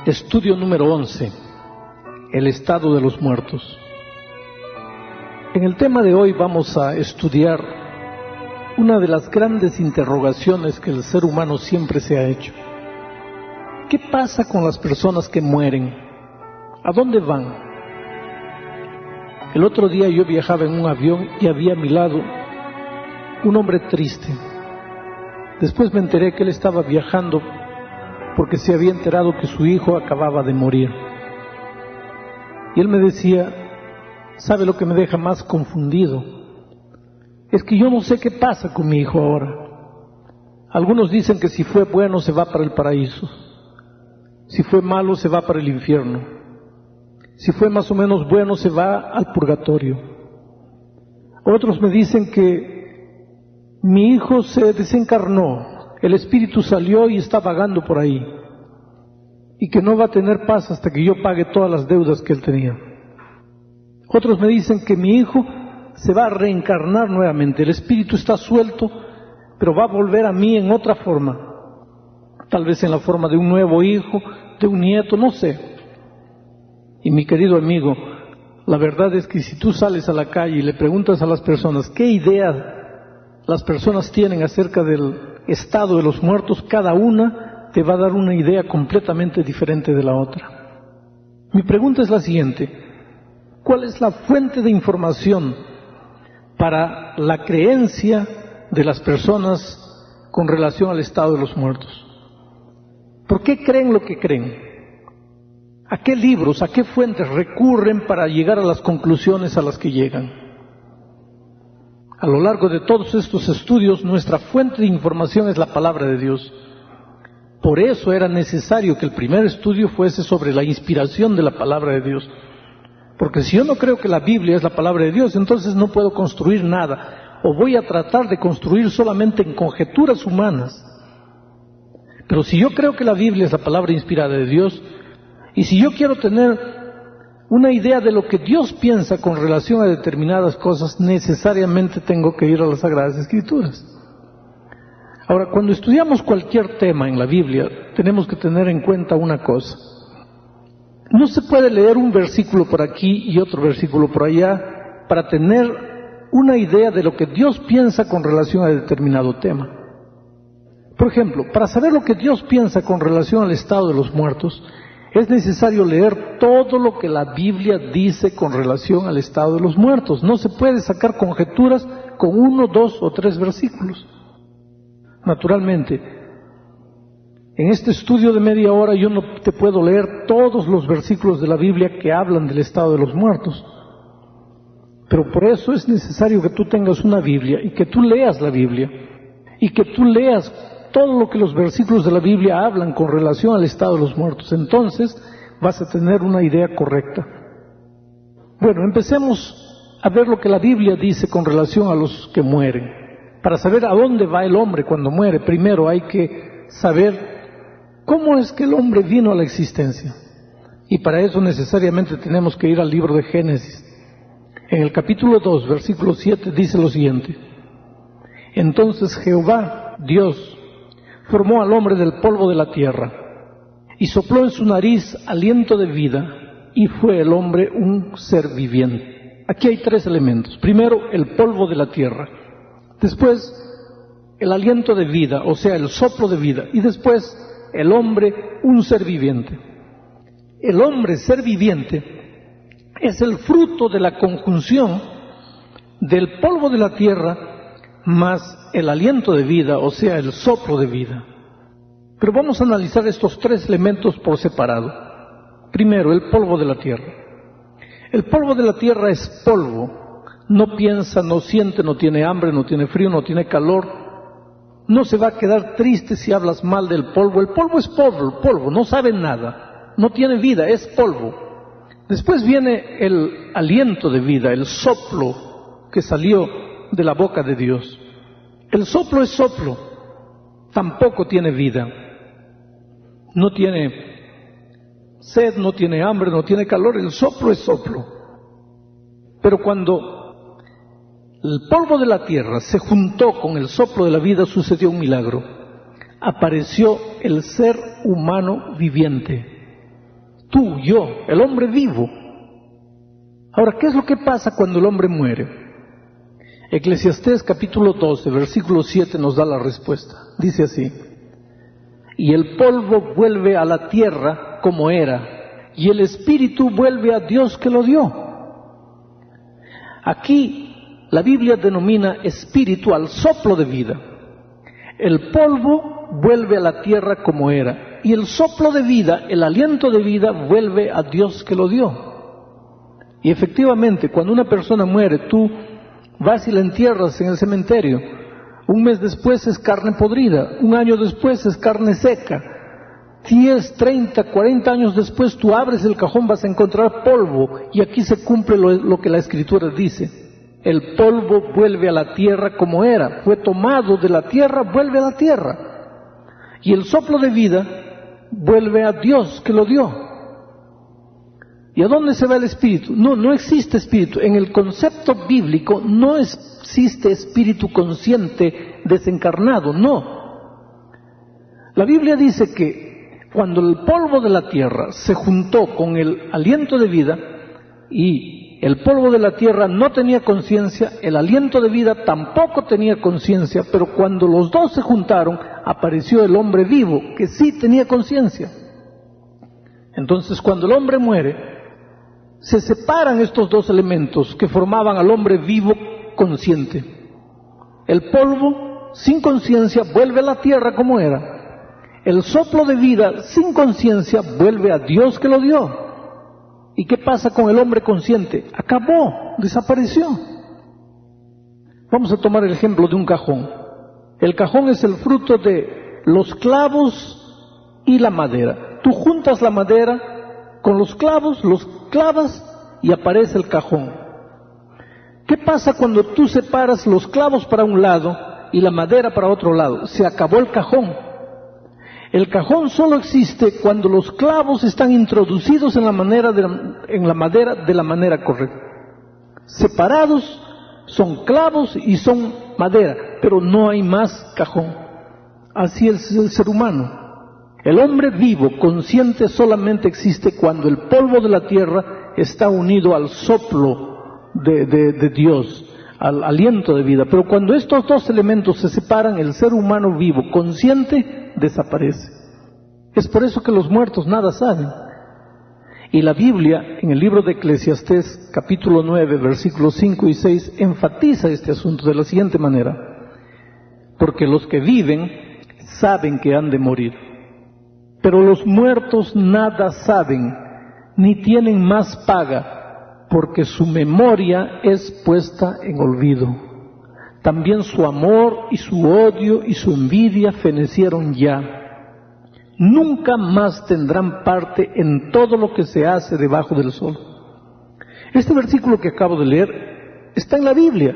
Estudio número 11, el estado de los muertos. En el tema de hoy vamos a estudiar una de las grandes interrogaciones que el ser humano siempre se ha hecho. ¿Qué pasa con las personas que mueren? ¿A dónde van? El otro día yo viajaba en un avión y había a mi lado un hombre triste. Después me enteré que él estaba viajando porque se había enterado que su hijo acababa de morir. Y él me decía, ¿sabe lo que me deja más confundido? Es que yo no sé qué pasa con mi hijo ahora. Algunos dicen que si fue bueno se va para el paraíso, si fue malo se va para el infierno, si fue más o menos bueno se va al purgatorio. Otros me dicen que mi hijo se desencarnó, el espíritu salió y está vagando por ahí, y que no va a tener paz hasta que yo pague todas las deudas que él tenía. Otros me dicen que mi hijo se va a reencarnar nuevamente, el espíritu está suelto, pero va a volver a mí en otra forma, tal vez en la forma de un nuevo hijo, de un nieto, no sé. Y mi querido amigo, la verdad es que si tú sales a la calle y le preguntas a las personas qué idea las personas tienen acerca del estado de los muertos, cada una te va a dar una idea completamente diferente de la otra. Mi pregunta es la siguiente: ¿cuál es la fuente de información para la creencia de las personas con relación al estado de los muertos? ¿Por qué creen lo que creen? ¿A qué libros, a qué fuentes recurren para llegar a las conclusiones a las que llegan? A lo largo de todos estos estudios, nuestra fuente de información es la palabra de Dios. Por eso era necesario que el primer estudio fuese sobre la inspiración de la palabra de Dios. Porque si yo no creo que la Biblia es la palabra de Dios, entonces no puedo construir nada, o voy a tratar de construir solamente en conjeturas humanas. Pero si yo creo que la Biblia es la palabra inspirada de Dios, y si yo quiero tener una idea de lo que Dios piensa con relación a determinadas cosas, necesariamente tengo que ir a las Sagradas Escrituras. Ahora, cuando estudiamos cualquier tema en la Biblia, tenemos que tener en cuenta una cosa. No se puede leer un versículo por aquí y otro versículo por allá para tener una idea de lo que Dios piensa con relación a determinado tema. Por ejemplo, para saber lo que Dios piensa con relación al estado de los muertos, es necesario leer todo lo que la Biblia dice con relación al estado de los muertos. No se puede sacar conjeturas con 1, 2 o 3 versículos. Naturalmente, en este estudio de media hora yo no te puedo leer todos los versículos de la Biblia que hablan del estado de los muertos. Pero por eso es necesario que tú tengas una Biblia y que tú leas la Biblia y que tú leas todo lo que los versículos de la Biblia hablan con relación al estado de los muertos. Entonces vas a tener una idea correcta. Bueno, empecemos a ver lo que la Biblia dice con relación a los que mueren. Para saber a dónde va el hombre cuando muere, primero hay que saber cómo es que el hombre vino a la existencia. Y para eso necesariamente tenemos que ir al libro de Génesis. En el capítulo 2, versículo 7, dice lo siguiente: entonces Jehová, Dios, formó al hombre del polvo de la tierra y sopló en su nariz aliento de vida, y fue el hombre un ser viviente. Aquí hay 3 elementos. Primero, el polvo de la tierra. Después, el aliento de vida, o sea, el soplo de vida. Y después, el hombre, un ser viviente. El hombre, ser viviente, es el fruto de la conjunción del polvo de la tierra más el aliento de vida, o sea, el soplo de vida. Pero vamos a analizar estos 3 elementos por separado. Primero, el polvo de la tierra. El polvo de la tierra es polvo. No piensa, no siente, no tiene hambre, no tiene frío, no tiene calor. No se va a quedar triste si hablas mal del polvo. El polvo es polvo, no sabe nada, no tiene vida, es polvo. Después viene el aliento de vida, el soplo que salió de la boca de Dios. El soplo es soplo, tampoco tiene vida, no tiene sed, no tiene hambre, no tiene calor, el soplo es soplo. Pero cuando el polvo de la tierra se juntó con el soplo de la vida, sucedió un milagro. Apareció el ser humano viviente. Tú, yo, el hombre vivo. Ahora, ¿qué es lo que pasa cuando el hombre muere? Eclesiastés capítulo 12, versículo 7 nos da la respuesta. Dice así: y el polvo vuelve a la tierra como era, y el espíritu vuelve a Dios que lo dio. Aquí la Biblia denomina espíritu al soplo de vida. El polvo vuelve a la tierra como era, y el soplo de vida, el aliento de vida, vuelve a Dios que lo dio. Y efectivamente, cuando una persona muere, tú vas y la entierras en el cementerio. Un mes después es carne podrida, un año después es carne seca. 10, 30, 40 años después tú abres el cajón, vas a encontrar polvo, y aquí se cumple lo que la Escritura dice. El polvo vuelve a la tierra como era, fue tomado de la tierra, vuelve a la tierra. Y el soplo de vida vuelve a Dios que lo dio. ¿Y a dónde se va el espíritu? No existe espíritu. En el concepto bíblico no existe espíritu consciente desencarnado, no. La Biblia dice que cuando el polvo de la tierra se juntó con el aliento de vida, y el polvo de la tierra no tenía conciencia, el aliento de vida tampoco tenía conciencia, pero cuando los dos se juntaron, apareció el hombre vivo, que sí tenía conciencia. Entonces, cuando el hombre muere, se separan estos dos elementos que formaban al hombre vivo consciente. El polvo, sin conciencia, vuelve a la tierra como era. El soplo de vida, sin conciencia, vuelve a Dios que lo dio. ¿Y qué pasa con el hombre consciente? Acabó, desapareció. Vamos a tomar el ejemplo de un cajón. El cajón es el fruto de los clavos y la madera. Tú juntas la madera con los clavos, los clavas y aparece el cajón. ¿Qué pasa cuando tú separas los clavos para un lado y la madera para otro lado? Se acabó el cajón. El cajón solo existe cuando los clavos están introducidos en la madera de la manera correcta. Separados son clavos y son madera, pero no hay más cajón. Así es el ser humano. El hombre vivo, consciente, solamente existe cuando el polvo de la tierra está unido al soplo de Dios, al aliento de vida. Pero cuando estos dos elementos se separan, el ser humano vivo, consciente, desaparece. Es por eso que los muertos nada saben. Y la Biblia, en el libro de Eclesiastés, capítulo 9, versículos 5 y 6, enfatiza este asunto de la siguiente manera: porque los que viven saben que han de morir, pero los muertos nada saben, ni tienen más paga, porque su memoria es puesta en olvido. También su amor y su odio y su envidia fenecieron ya. Nunca más tendrán parte en todo lo que se hace debajo del sol. Este versículo que acabo de leer está en la Biblia.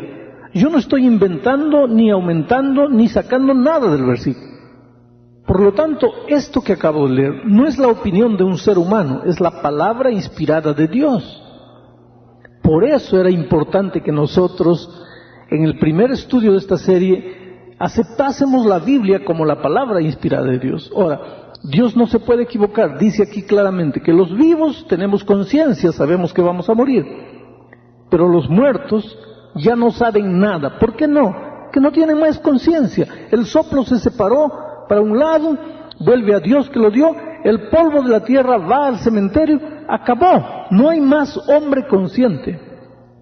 Yo no estoy inventando, ni aumentando, ni sacando nada del versículo. Por lo tanto, esto que acabo de leer no es la opinión de un ser humano, es la palabra inspirada de Dios. Por eso era importante que nosotros, en el primer estudio de esta serie, aceptásemos la Biblia como la palabra inspirada de Dios. Ahora, Dios no se puede equivocar, dice aquí claramente que los vivos tenemos conciencia, sabemos que vamos a morir, pero los muertos ya no saben nada. ¿Por qué no? Que no tienen más conciencia. El soplo se separó para un lado, vuelve a Dios que lo dio, el polvo de la tierra va al cementerio, acabó, no hay más hombre consciente.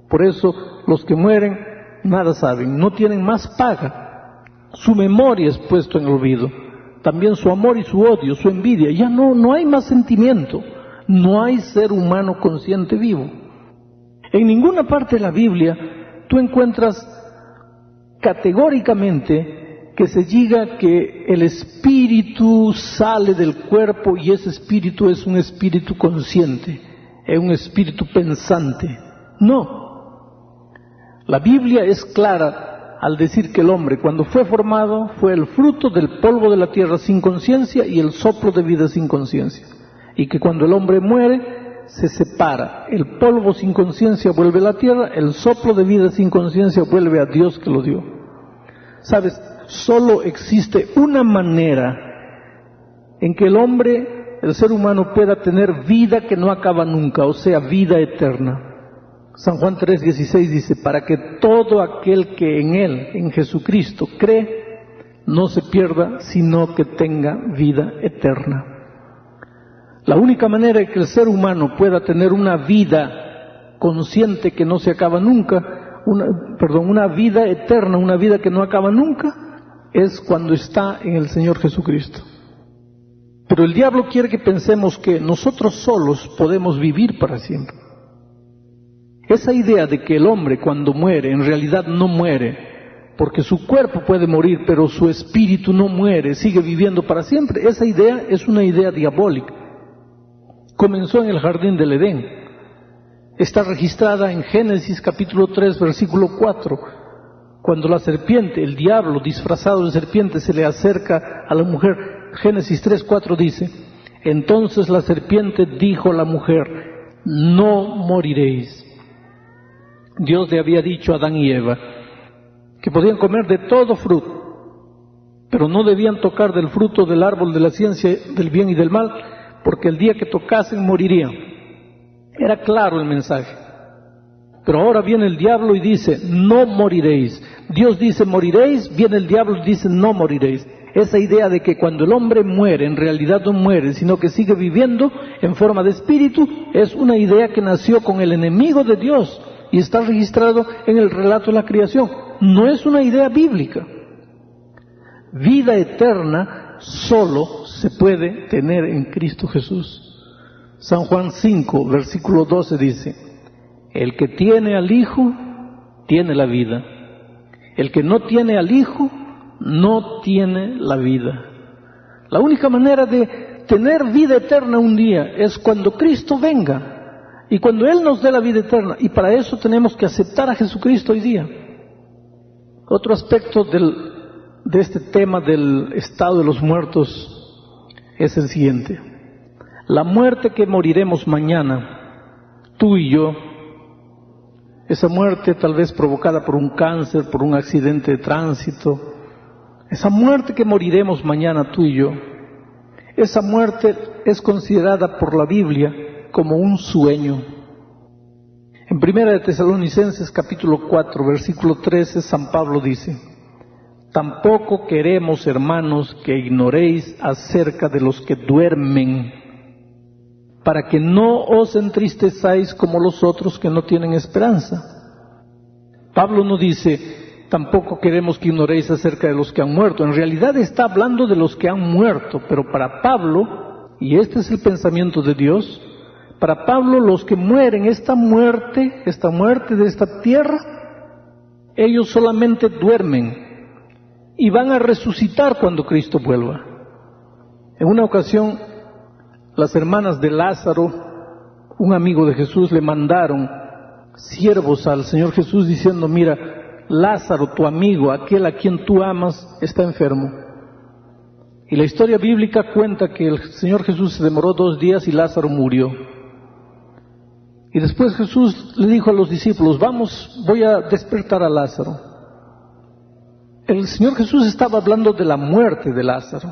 Por eso los que mueren nada saben, no tienen más paga, su memoria es puesto en olvido, también su amor y su odio, su envidia, ya no hay más sentimiento, no hay ser humano consciente vivo. En ninguna parte de la Biblia tú encuentras categóricamente que se diga que el espíritu sale del cuerpo y ese espíritu es un espíritu consciente, es un espíritu pensante. No. La Biblia es clara al decir que el hombre, cuando fue formado, fue el fruto del polvo de la tierra sin conciencia y el soplo de vida sin conciencia. Y que cuando el hombre muere, se separa. El polvo sin conciencia vuelve a la tierra, el soplo de vida sin conciencia vuelve a Dios que lo dio. ¿Sabes? Solo existe una manera en que el hombre el ser humano pueda tener vida que no acaba nunca, o sea, vida eterna. San Juan 3:16 dice, para que todo aquel que en Él, en Jesucristo, cree, no se pierda, sino que tenga vida eterna. La única manera de que el ser humano pueda tener una vida consciente que no se acaba nunca, una vida eterna, una vida que no acaba nunca, es cuando está en el Señor Jesucristo. Pero el diablo quiere que pensemos que nosotros solos podemos vivir para siempre. Esa idea de que el hombre cuando muere en realidad no muere, porque su cuerpo puede morir, pero su espíritu no muere, sigue viviendo para siempre, esa idea es una idea diabólica. Comenzó en el jardín del Edén. Está registrada en Génesis capítulo 3, versículo 4, cuando la serpiente, el diablo disfrazado de serpiente, se le acerca a la mujer. Génesis 3, 4 dice, entonces la serpiente dijo a la mujer, no moriréis. Dios le había dicho a Adán y Eva que podían comer de todo fruto, pero no debían tocar del fruto del árbol de la ciencia del bien y del mal, porque el día que tocasen morirían. Era claro el mensaje. Pero ahora viene el diablo y dice, no moriréis. Dios dice moriréis, viene el diablo y dice no moriréis. Esa idea de que cuando el hombre muere, en realidad no muere, sino que sigue viviendo en forma de espíritu, es una idea que nació con el enemigo de Dios y está registrado en el relato de la creación. No es una idea bíblica. Vida eterna solo se puede tener en Cristo Jesús. San Juan 5, versículo 12 dice, el que tiene al Hijo, tiene la vida. El que no tiene al Hijo, no tiene la vida. La única manera de tener vida eterna un día es cuando Cristo venga y cuando Él nos dé la vida eterna, y para eso tenemos que aceptar a Jesucristo hoy día. Otro aspecto de este tema del estado de los muertos es el siguiente. La muerte que moriremos mañana, tú y yo, esa muerte tal vez provocada por un cáncer, por un accidente de tránsito, esa muerte que moriremos mañana tú y yo, esa muerte es considerada por la Biblia como un sueño. En 1 de Tesalonicenses capítulo 4, versículo 13, San Pablo dice, tampoco queremos, hermanos, que ignoréis acerca de los que duermen, para que no os entristezáis como los otros que no tienen esperanza. Pablo no dice, tampoco queremos que ignoréis acerca de los que han muerto. En realidad está hablando de los que han muerto, pero para Pablo, y este es el pensamiento de Dios, para Pablo los que mueren, esta muerte de esta tierra, ellos solamente duermen y van a resucitar cuando Cristo vuelva. En una ocasión, las hermanas de Lázaro, un amigo de Jesús, le mandaron siervos al Señor Jesús diciendo, mira, Lázaro, tu amigo, aquel a quien tú amas, está enfermo. Y la historia bíblica cuenta que el Señor Jesús se demoró 2 días y Lázaro murió. Y después Jesús le dijo a los discípulos, vamos, voy a despertar a Lázaro. El Señor Jesús estaba hablando de la muerte de Lázaro.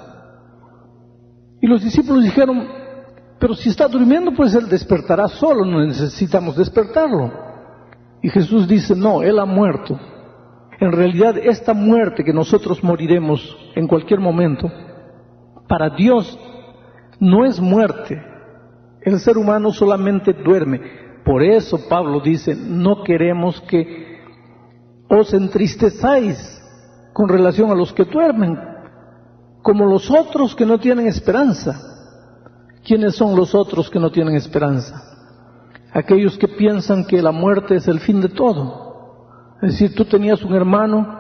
Y los discípulos dijeron, pero si está durmiendo, pues él despertará solo, no necesitamos despertarlo. Y Jesús dice, no, él ha muerto. En realidad, esta muerte que nosotros moriremos en cualquier momento, para Dios no es muerte. El ser humano solamente duerme. Por eso Pablo dice, no queremos que os entristezáis con relación a los que duermen, como los otros que no tienen esperanza. ¿Quiénes son los otros que no tienen esperanza? Aquellos que piensan que la muerte es el fin de todo. Es decir, tú tenías un hermano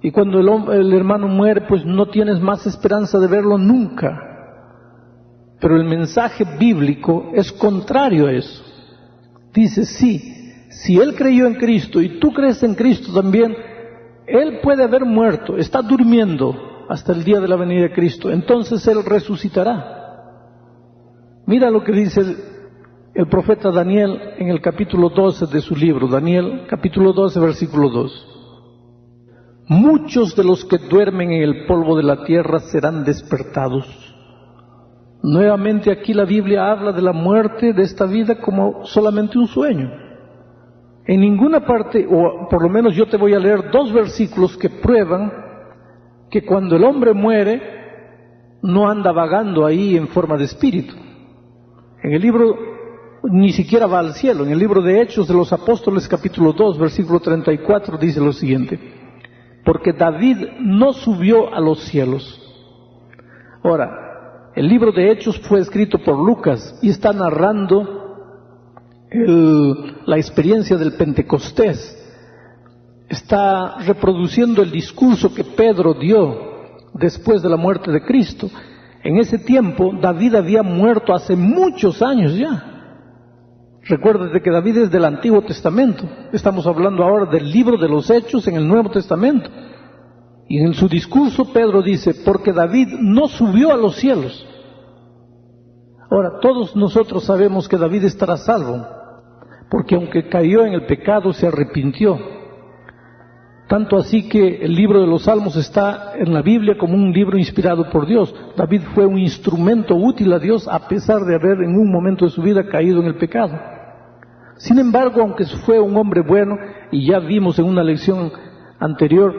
y cuando el hermano muere, pues no tienes más esperanza de verlo nunca. Pero el mensaje bíblico es contrario a eso. Dice, sí, si él creyó en Cristo y tú crees en Cristo también, él puede haber muerto, está durmiendo hasta el día de la venida de Cristo, entonces él resucitará. Mira lo que dice el profeta Daniel en el capítulo 12 de su libro, Daniel capítulo 12, versículo 2. Muchos de los que duermen en el polvo de la tierra serán despertados. Nuevamente aquí la Biblia habla de la muerte de esta vida como solamente un sueño. En ninguna parte, o por lo menos yo te voy a leer 2 versículos que prueban que cuando el hombre muere no anda vagando ahí en forma de espíritu. En el libro, ni siquiera va al cielo. En el libro de Hechos de los Apóstoles, capítulo 2, versículo 34, dice lo siguiente: porque David no subió a los cielos. Ahora, el libro de Hechos fue escrito por Lucas y está narrando la experiencia del Pentecostés. Está reproduciendo el discurso que Pedro dio después de la muerte de Cristo. En ese tiempo David había muerto hace muchos años ya. Recuérdate que David es del Antiguo Testamento. Estamos hablando ahora del libro de los Hechos en el Nuevo Testamento. Y en su discurso Pedro dice: porque David no subió a los cielos. Ahora, todos nosotros sabemos que David estará salvo, porque aunque cayó en el pecado, se arrepintió. Tanto así que el libro de los Salmos está en la Biblia como un libro inspirado por Dios. David fue un instrumento útil a Dios a pesar de haber en un momento de su vida caído en el pecado. Sin embargo, aunque fue un hombre bueno, y ya vimos en una lección anterior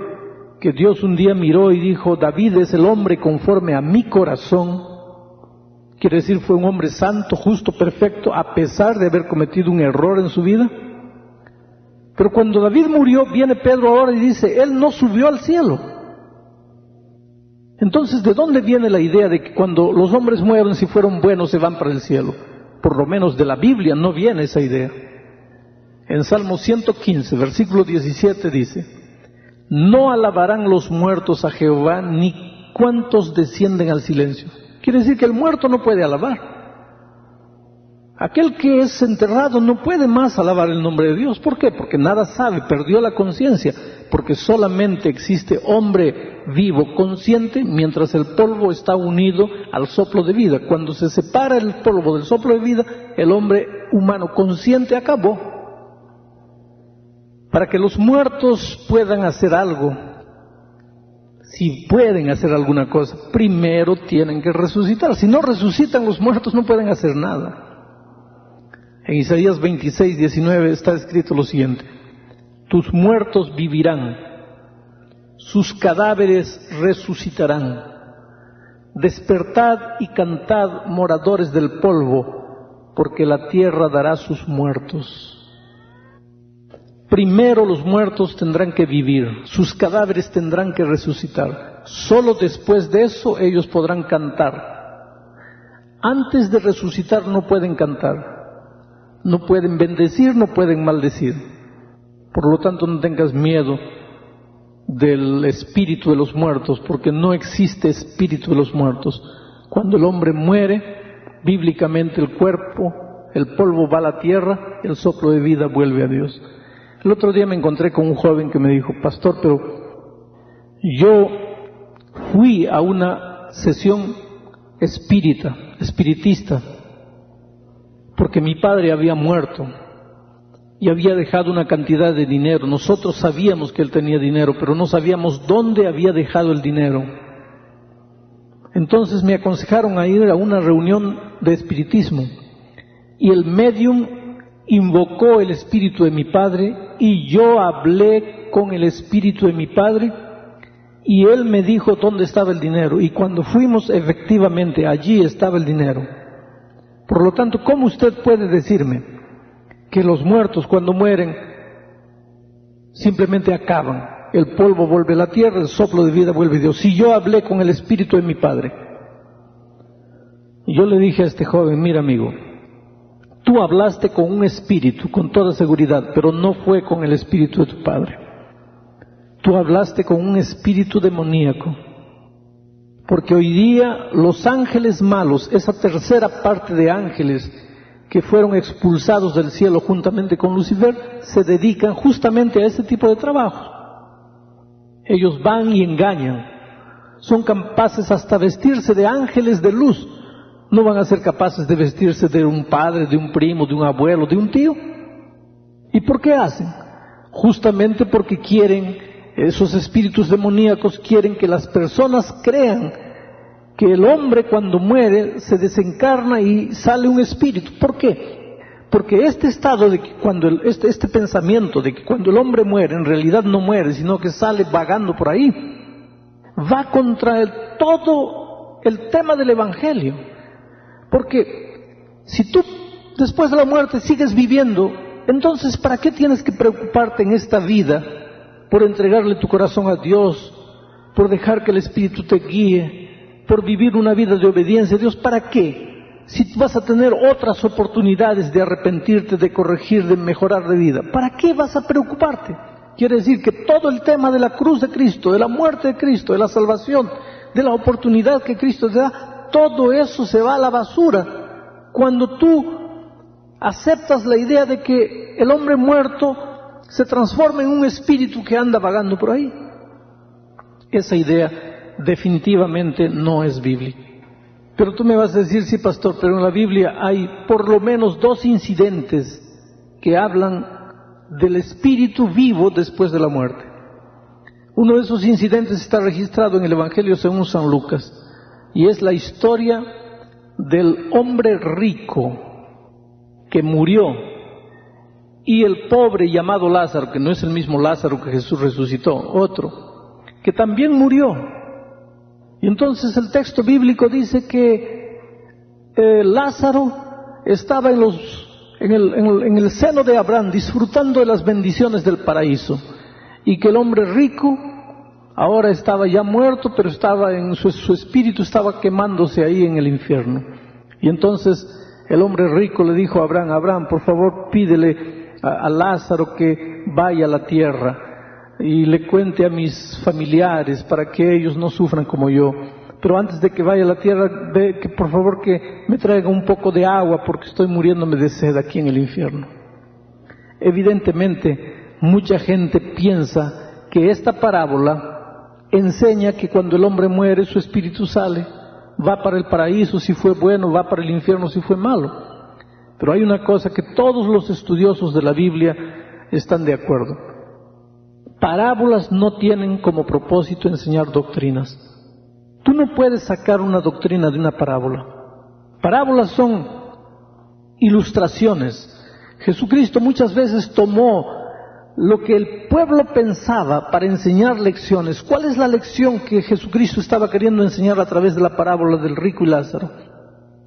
que Dios un día miró y dijo: David es el hombre conforme a mi corazón. Quiere decir, fue un hombre santo, justo, perfecto, a pesar de haber cometido un error en su vida. Pero cuando David murió, viene Pedro ahora y dice: él no subió al cielo. Entonces, ¿de dónde viene la idea de que cuando los hombres mueren, si fueron buenos, se van para el cielo? Por lo menos de la Biblia no viene esa idea. En Salmo 115, versículo 17 dice: no alabarán los muertos a Jehová, ni cuantos descienden al silencio. Quiere decir que el muerto no puede alabar. Aquel que es enterrado no puede más alabar el nombre de Dios. ¿Por qué? Porque nada sabe, perdió la conciencia, porque solamente existe hombre vivo, consciente, mientras el polvo está unido al soplo de vida. Cuando se separa el polvo del soplo de vida, el hombre humano consciente acabó. Para que los muertos puedan hacer algo, si pueden hacer alguna cosa, primero tienen que resucitar. Si no resucitan, los muertos no pueden hacer nada. En Isaías 26, 19 está escrito lo siguiente: tus muertos vivirán, sus cadáveres resucitarán. Despertad y cantad, moradores del polvo, porque la tierra dará sus muertos. Primero los muertos tendrán que vivir, sus cadáveres tendrán que resucitar. Solo después de eso ellos podrán cantar. Antes de resucitar no pueden cantar. No pueden bendecir, no pueden maldecir. Por lo tanto, no tengas miedo del espíritu de los muertos, porque no existe espíritu de los muertos. Cuando el hombre muere, bíblicamente el cuerpo, el polvo va a la tierra, el soplo de vida vuelve a Dios. El otro día me encontré con un joven que me dijo: pastor, pero yo fui a una sesión espiritista, porque mi padre había muerto y había dejado una cantidad de dinero. Nosotros sabíamos que él tenía dinero, pero no sabíamos dónde había dejado el dinero. Entonces me aconsejaron a ir a una reunión de espiritismo, y el médium invocó el espíritu de mi padre, y yo hablé con el espíritu de mi padre, y él me dijo dónde estaba el dinero, y cuando fuimos, efectivamente allí estaba el dinero. Por lo tanto, ¿cómo usted puede decirme que los muertos cuando mueren simplemente acaban? El polvo vuelve a la tierra, el soplo de vida vuelve a Dios. Si yo hablé con el espíritu de mi padre. Y yo le dije a este joven: mira, amigo, tú hablaste con un espíritu, con toda seguridad, pero no fue con el espíritu de tu padre. Tú hablaste con un espíritu demoníaco. Porque hoy día los ángeles malos, esa tercera parte de ángeles que fueron expulsados del cielo juntamente con Lucifer, se dedican justamente a ese tipo de trabajo. Ellos van y engañan. Son capaces hasta vestirse de ángeles de luz. No van a ser capaces de vestirse de un padre, de un primo, de un abuelo, de un tío. ¿Y por qué hacen? Justamente porque quieren, esos espíritus demoníacos quieren que las personas crean que el hombre cuando muere se desencarna y sale un espíritu. ¿Por qué? Porque este estado de que cuando este pensamiento de que cuando el hombre muere en realidad no muere, sino que sale vagando por ahí, va contra todo el tema del Evangelio. Porque si tú después de la muerte sigues viviendo, entonces ¿para qué tienes que preocuparte en esta vida por entregarle tu corazón a Dios, por dejar que el Espíritu te guíe, por vivir una vida de obediencia a Dios? ¿Para qué? Si vas a tener otras oportunidades de arrepentirte, de corregir, de mejorar de vida, ¿para qué vas a preocuparte? Quiere decir que todo el tema de la cruz de Cristo, de la muerte de Cristo, de la salvación, de la oportunidad que Cristo te da, todo eso se va a la basura cuando tú aceptas la idea de que el hombre muerto se transforma en un espíritu que anda vagando por ahí. Esa idea definitivamente no es bíblica. Pero tú me vas a decir, sí, pastor, pero en la Biblia hay por lo menos 2 incidentes que hablan del espíritu vivo después de la muerte. Uno de esos incidentes está registrado en el Evangelio según San Lucas, y es la historia del hombre rico que murió, y el pobre llamado Lázaro, que no es el mismo Lázaro que Jesús resucitó, otro, que también murió. Y entonces el texto bíblico dice que Lázaro estaba en el seno de Abraham disfrutando de las bendiciones del paraíso, y que el hombre rico ahora estaba ya muerto, pero estaba su espíritu estaba quemándose ahí en el infierno. Y entonces el hombre rico le dijo a Abraham: Abraham, por favor pídele a Lázaro que vaya a la tierra y le cuente a mis familiares para que ellos no sufran como yo. Pero antes de que vaya a la tierra, ve que por favor que me traiga un poco de agua porque estoy muriéndome de sed aquí en el infierno. Evidentemente, mucha gente piensa que esta parábola enseña que cuando el hombre muere su espíritu sale, va para el paraíso si fue bueno, va para el infierno si fue malo. Pero hay una cosa que todos los estudiosos de la Biblia están de acuerdo: parábolas no tienen como propósito enseñar doctrinas. Tú no puedes sacar una doctrina de una parábola. Parábolas son ilustraciones. Jesucristo muchas veces tomó lo que el pueblo pensaba para enseñar lecciones. ¿Cuál es la lección que Jesucristo estaba queriendo enseñar a través de la parábola del rico y Lázaro?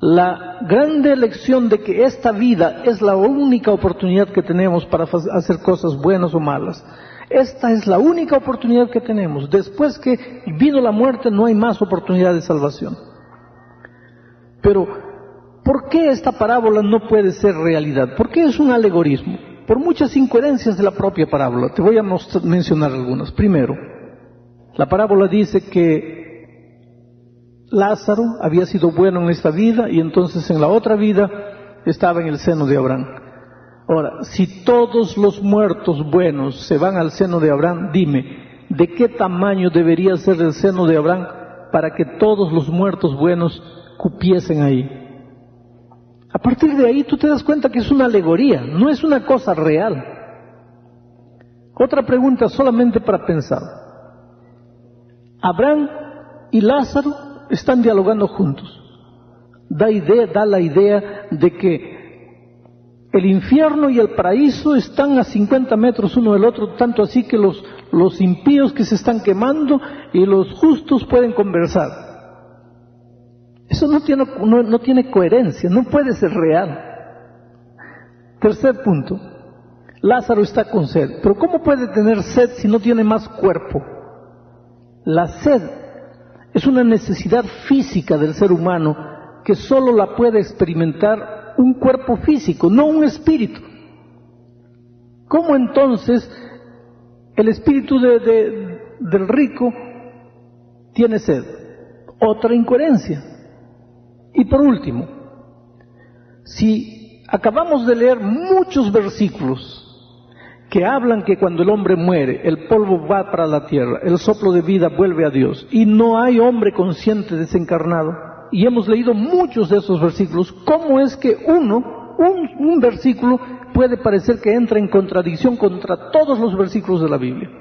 La grande lección de que esta vida es la única oportunidad que tenemos para hacer cosas buenas o malas. Esta es la única oportunidad que tenemos. Después que vino la muerte no hay más oportunidad de salvación. Pero, ¿por qué esta parábola no puede ser realidad? ¿Por qué es un alegorismo? Por muchas incoherencias de la propia parábola. Te voy a mencionar algunas. Primero, la parábola dice que Lázaro había sido bueno en esta vida y entonces en la otra vida estaba en el seno de Abraham. Ahora, si todos los muertos buenos se van al seno de Abraham, dime, ¿de qué tamaño debería ser el seno de Abraham para que todos los muertos buenos cupiesen ahí? A partir de ahí tú te das cuenta que es una alegoría, no es una cosa real. Otra pregunta solamente para pensar. Abraham y Lázaro están dialogando juntos. Da la idea de que el infierno y el paraíso están a 50 metros uno del otro, tanto así que los impíos que se están quemando y los justos pueden conversar. Eso no tiene coherencia, no puede ser real. Tercer punto, Lázaro está con sed, pero ¿cómo puede tener sed si no tiene más cuerpo? La sed es una necesidad física del ser humano que solo la puede experimentar un cuerpo físico, no un espíritu. ¿Cómo entonces el espíritu del rico tiene sed? Otra incoherencia. Y por último, si acabamos de leer muchos versículos que hablan que cuando el hombre muere, el polvo va para la tierra, el soplo de vida vuelve a Dios, y no hay hombre consciente desencarnado, y hemos leído muchos de esos versículos, ¿cómo es que un versículo puede parecer que entra en contradicción contra todos los versículos de la Biblia?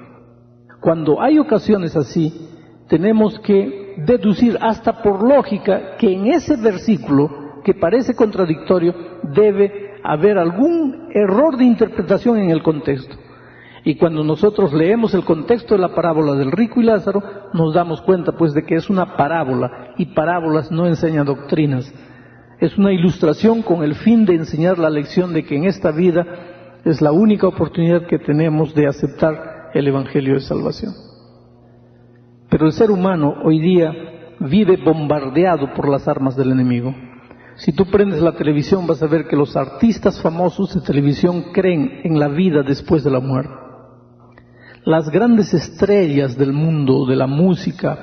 Cuando hay ocasiones así, tenemos que deducir hasta por lógica que en ese versículo, que parece contradictorio, debe haber algún error de interpretación en el contexto. Y cuando nosotros leemos el contexto de la parábola del rico y Lázaro, nos damos cuenta pues de que es una parábola, y parábolas no enseñan doctrinas. Es una ilustración con el fin de enseñar la lección de que en esta vida es la única oportunidad que tenemos de aceptar el Evangelio de Salvación. Pero el ser humano hoy día vive bombardeado por las armas del enemigo. Si tú prendes la televisión vas a ver que los artistas famosos de televisión creen en la vida después de la muerte. Las grandes estrellas del mundo, de la música,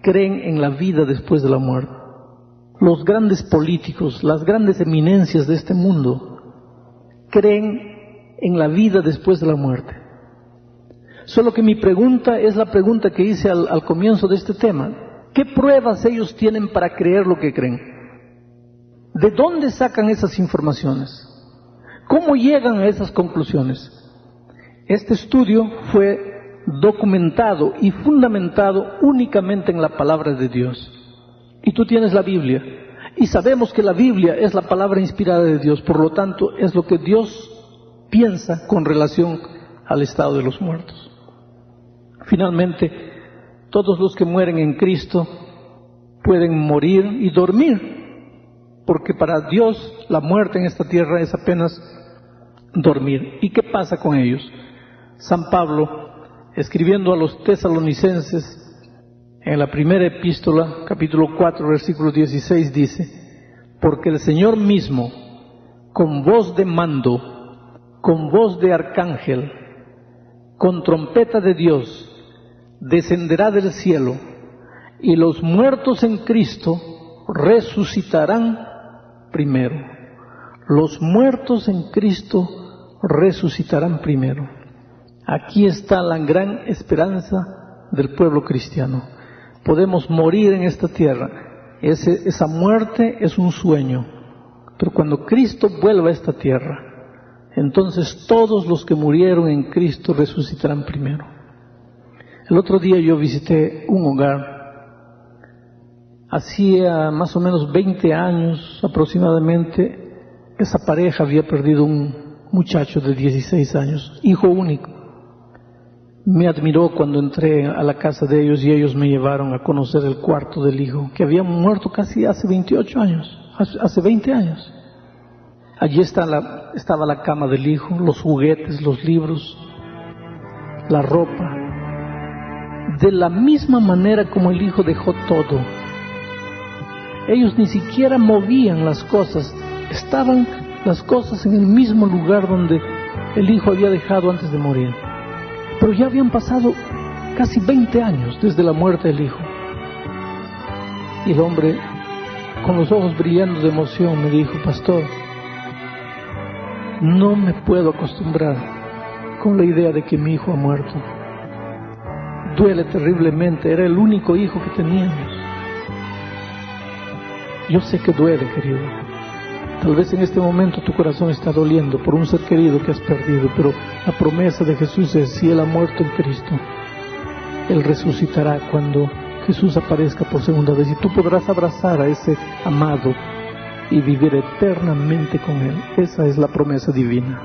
creen en la vida después de la muerte. Los grandes políticos, las grandes eminencias de este mundo, creen en la vida después de la muerte. Solo que mi pregunta es la pregunta que hice al comienzo de este tema. ¿Qué pruebas ellos tienen para creer lo que creen? ¿De dónde sacan esas informaciones? ¿Cómo llegan a esas conclusiones? Este estudio fue documentado y fundamentado únicamente en la palabra de Dios. Y tú tienes la Biblia. Y sabemos que la Biblia es la palabra inspirada de Dios. Por lo tanto, es lo que Dios piensa con relación al estado de los muertos. Finalmente, todos los que mueren en Cristo pueden morir y dormir, porque para Dios la muerte en esta tierra es apenas dormir. ¿Y qué pasa con ellos? San Pablo, escribiendo a los tesalonicenses, en la primera epístola, capítulo 4, versículo 16, dice: porque el Señor mismo, con voz de mando, con voz de arcángel, con trompeta de Dios, descenderá del cielo, y los muertos en Cristo resucitarán primero. Los muertos en Cristo resucitarán primero. Aquí está la gran esperanza del pueblo cristiano. Podemos morir en esta tierra. Esa muerte es un sueño. Pero cuando Cristo vuelva a esta tierra, entonces todos los que murieron en Cristo resucitarán primero. El otro día yo visité un hogar. Hacía más o menos 20 años aproximadamente, esa pareja había perdido un muchacho de 16 años, hijo único. Me admiró cuando entré a la casa de ellos y ellos me llevaron a conocer el cuarto del hijo, que había muerto casi hace 28 años, hace 20 años. Allí estaba la cama del hijo, los juguetes, los libros, la ropa. De la misma manera como el hijo dejó todo. Ellos ni siquiera movían las cosas, estaban las cosas en el mismo lugar donde el hijo había dejado antes de morir. Pero ya habían pasado casi 20 años desde la muerte del hijo. Y el hombre, con los ojos brillando de emoción, me dijo: pastor, no me puedo acostumbrar con la idea de que mi hijo ha muerto. Duele terriblemente, era el único hijo que teníamos. Yo sé que duele, querido. Tal vez en este momento tu corazón está doliendo por un ser querido que has perdido, pero la promesa de Jesús es: si Él ha muerto en Cristo, Él resucitará cuando Jesús aparezca por segunda vez, y tú podrás abrazar a ese amado y vivir eternamente con Él. Esa es la promesa divina.